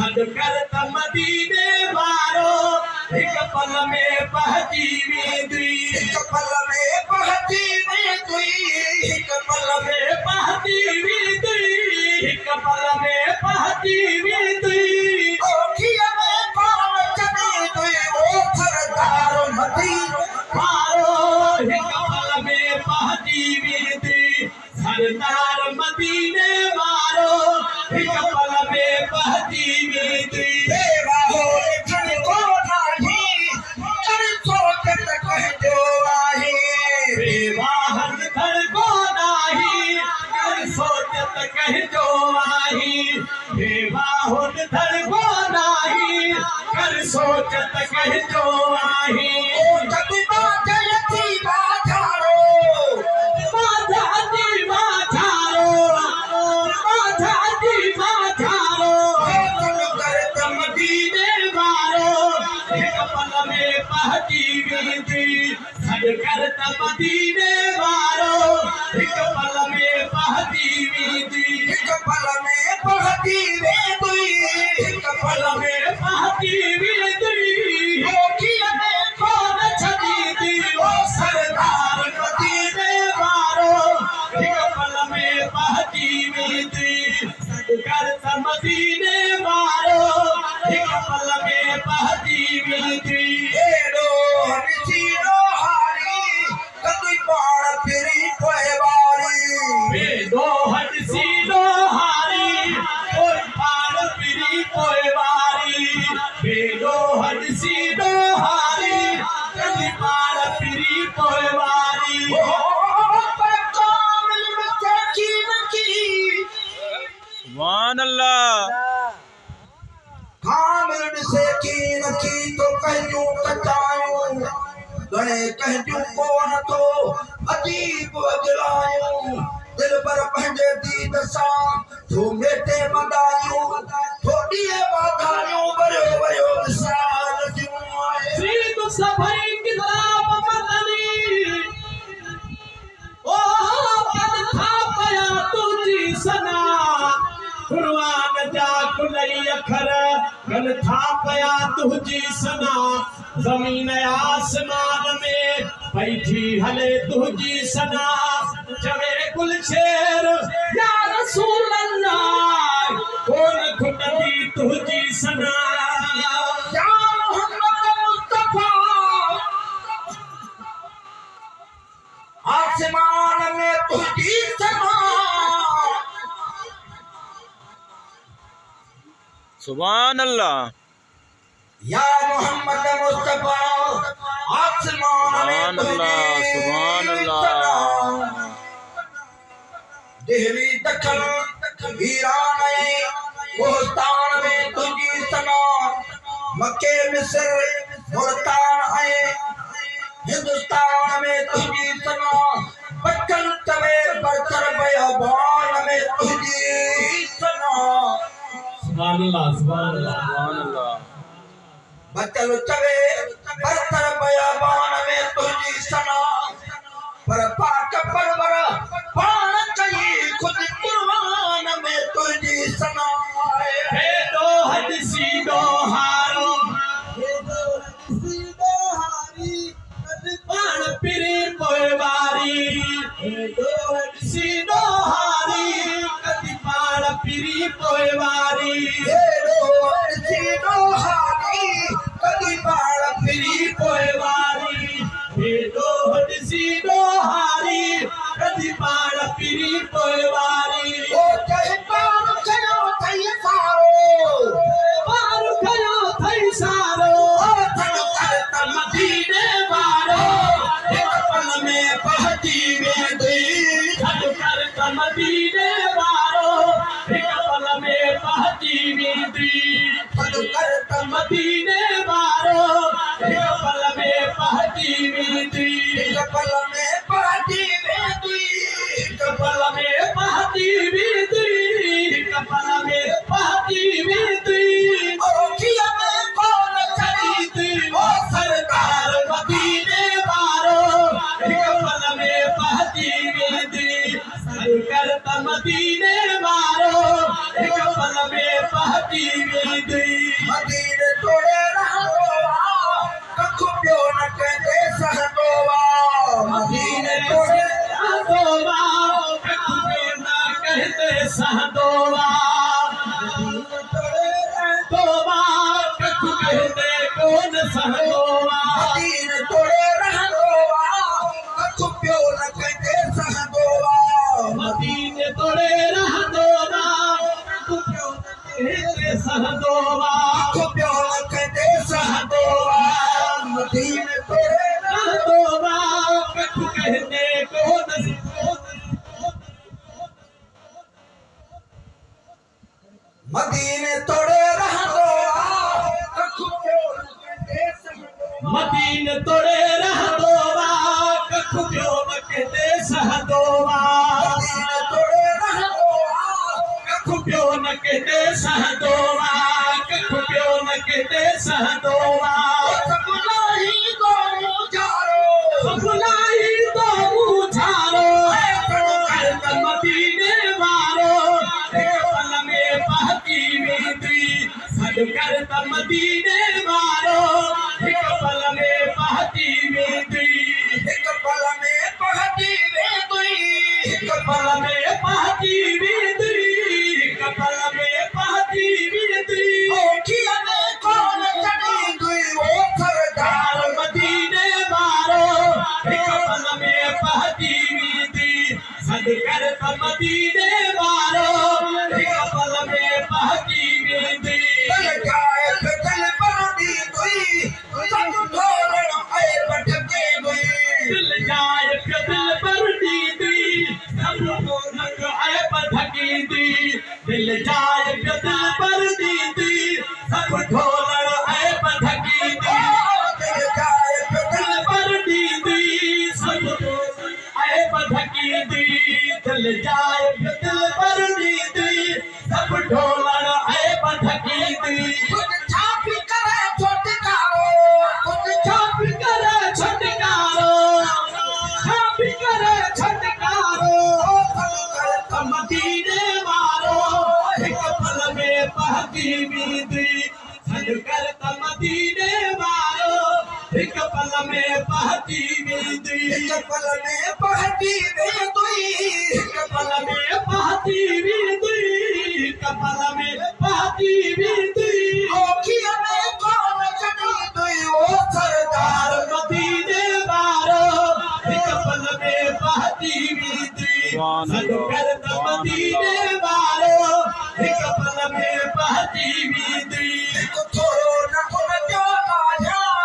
सदकर त मदीने वारो एक पल में पहुंची वेंदी एक पल में पहुंची वेंदी एक पल में पहुंची वेंदी एक पल में पहुंची वेंदी ओठिया में पाव चढ़ी तुई ओ सरदार मदीने वारो एक पल में पहुंची वेंदी सरदार मदीने वारो एक पल में पहुंची वेंदी देवा हो लिखण को नाही कर सोचत कहजो आहे बेवाहन धड़ को नाही कर सोचत कहजो आहे बेवाहन धड़ को नाही कर सोचत कहजो आहे ओ तबिबा जयती बाधारो बाधाती बाधारो बाधाती बाधारो सदकर त मदीने वारो एक पल में पहुंची वेंदी सदकर त मदीने वारो एक पल में पहुंची वेंदी एक पल में पहुंची वेंदी एक पल में पहुंची वेंदी ओठिया में कौन छॾींदी ओ सरदार मदीने वारो एक पल में पहुंची वेंदी सदकर त मदीने वारो एक पल में पहुंची वेंदी एड़ो हसीनो हारी कदी पाण फिरी पोइवारी एड़ो हसीनो हारी कोई पाण फिरी पोइवारी एड़ो हसीनो हारी कदी पाण फिरी पोइवारी ओ पर कामिल में तकीन की सुभान अल्लाह कामिल से कीन की तो कहजूं कचायूं गणे कहजूं कोन तो अजीब अजलायूं दिल पर पंहिंजे दीद सां तूं मेटे मदायूं थोड़ीअ वाधायूं वरियो वरियो विसाल जूं सीत सभई किताब मदनी ओ पद था पया तुझी सना कुर्बान जा कुलई अखर गल था पया तुझी सना जमीन आसमान में बैठी हले तुझी सना चवे गुलशेर या रसूल अल्लाह कौन खुटदी तुझी सना या मोहम्मद मुस्तफा आसमान में तुझी सना सुभान अल्लाह या मोहम्मद मुस्तफा आसमान में सुभान अल्लाह देहरी दखल वीरान कोहस्तान में तुझी सना मक्के मिस्र मुल्तान है हिंदुस्तान में तुझी सना बचल तवे बरतर बयाबान में तुझी सना सुभान अल्लाह सुभान अल्लाह बचल तवे बरतर बयाबान में तुझी सना पर पाक परवर पान कई खुद कुर्बान में तुझी सना हे दो हदसी दो हारो हे दो हदसी दो हारी कद पान पिरी पोइवारी हे दो हदसी दो हारी कद पान पिरी पोइवारी हे दो हदसी दो हारी कद पान पिरी पोइवारी हे दो हदसी दो हारी कदी पाण पिरी पोइवारी ओ चाहे पाण खयो थई सारो पाण खयो थई सारो थन कर त मदीने वारो एक पल में पहुंची वेंदी थन कर त मदीने वारो एक पल में पहुंची वेंदी थन कर त मदीने वारो एक पल में पहुंची वेंदी एक पल में पहुंची वेंदी एक पल में पहुंची वेंदी एक पल में पहुंची वेंदी ओठिया में कौन खरीदी ओ सरदार मदीने वारो एक पल में पहुंची वेंदी सदकर त मदीने वारो एक पल में पहती वेंदी मदीने तोड़े रहंदो कख ॿियो न कंहिंजे सहंदो मदीने तोड़े रहंदो कख ॿियो न कंहिंजे सहंदो कख कंहिंजे कोन सहंदो मदीने तोड़े रहंदो कख ॿियो न कंहिंजे सहंदो मदीने तोड़े रहंदो कख ॿियो न कंहिंजे सहंदो कख ॿियो न कंहिंजे सहंदो मदीने तोड़े रहंदो कख कंहिंजे कोन मदीने तोड़े रहंदो कख ॿियो न कंहिंजे सहंदो मदीने तोड़े रहंदो कख ॿियो न कंहिंजे सहंदो मदीने तोड़े रहंदो कख ॿियो न कंहिंजे सहंदो कख ॿियो न कंहिंजे सहंदो सभुलाई तो मुझारो सभुलाई तो मुझारो मदीने वारो हिक पल में पहुची वेंदी सॾु कर त मदीने वारो हिक पल में पहुची वेंदी हिक पल में पहुची वेंदी हिक पल में पहुची वेंदी हिक पल में पहुची वेंदी ओठीअ में कोन चढ़ींदी ओ सरदार मदीने वारो हिक पल में पहुची वेंदी सॾु कर त मदीने वारो हिक पल में पहुची वेंदी दिल जाए पे दिल बरदी हुई सब ढोलण ऐं भटके हुई दिल जाए पे दिल पर दीदी सब रंग ऐब ढकींदी दिल जाए पे दिल पर दीदी सब ढोलण ऐब ढकींदी दिल जाए पे दिल दिल पर दीदी सब ऐब ढकींदी दिल जाए पे दिल पर दीदी सब ढोलण ऐब ढकींदी कुछ छापी करे छोटकारो कुछ छापी करे छटकारो छापी करे छटकारो मदीने वारो हिक पल में पहुची वेंदी सॾु कर त मदीने वारो हिक पल में पहुची वेंदी हिक पल में पहुची वेंदी हिक पल में पहुची वेंदी हिक पल में पहुची वेंदी ओठीअ में कोन चढ़ींदी ओ सरदार मदीने वारो हिक पल में पहुची वेंदी सॾु कर त मदीने वारो हिक पल में पहुची वेंदी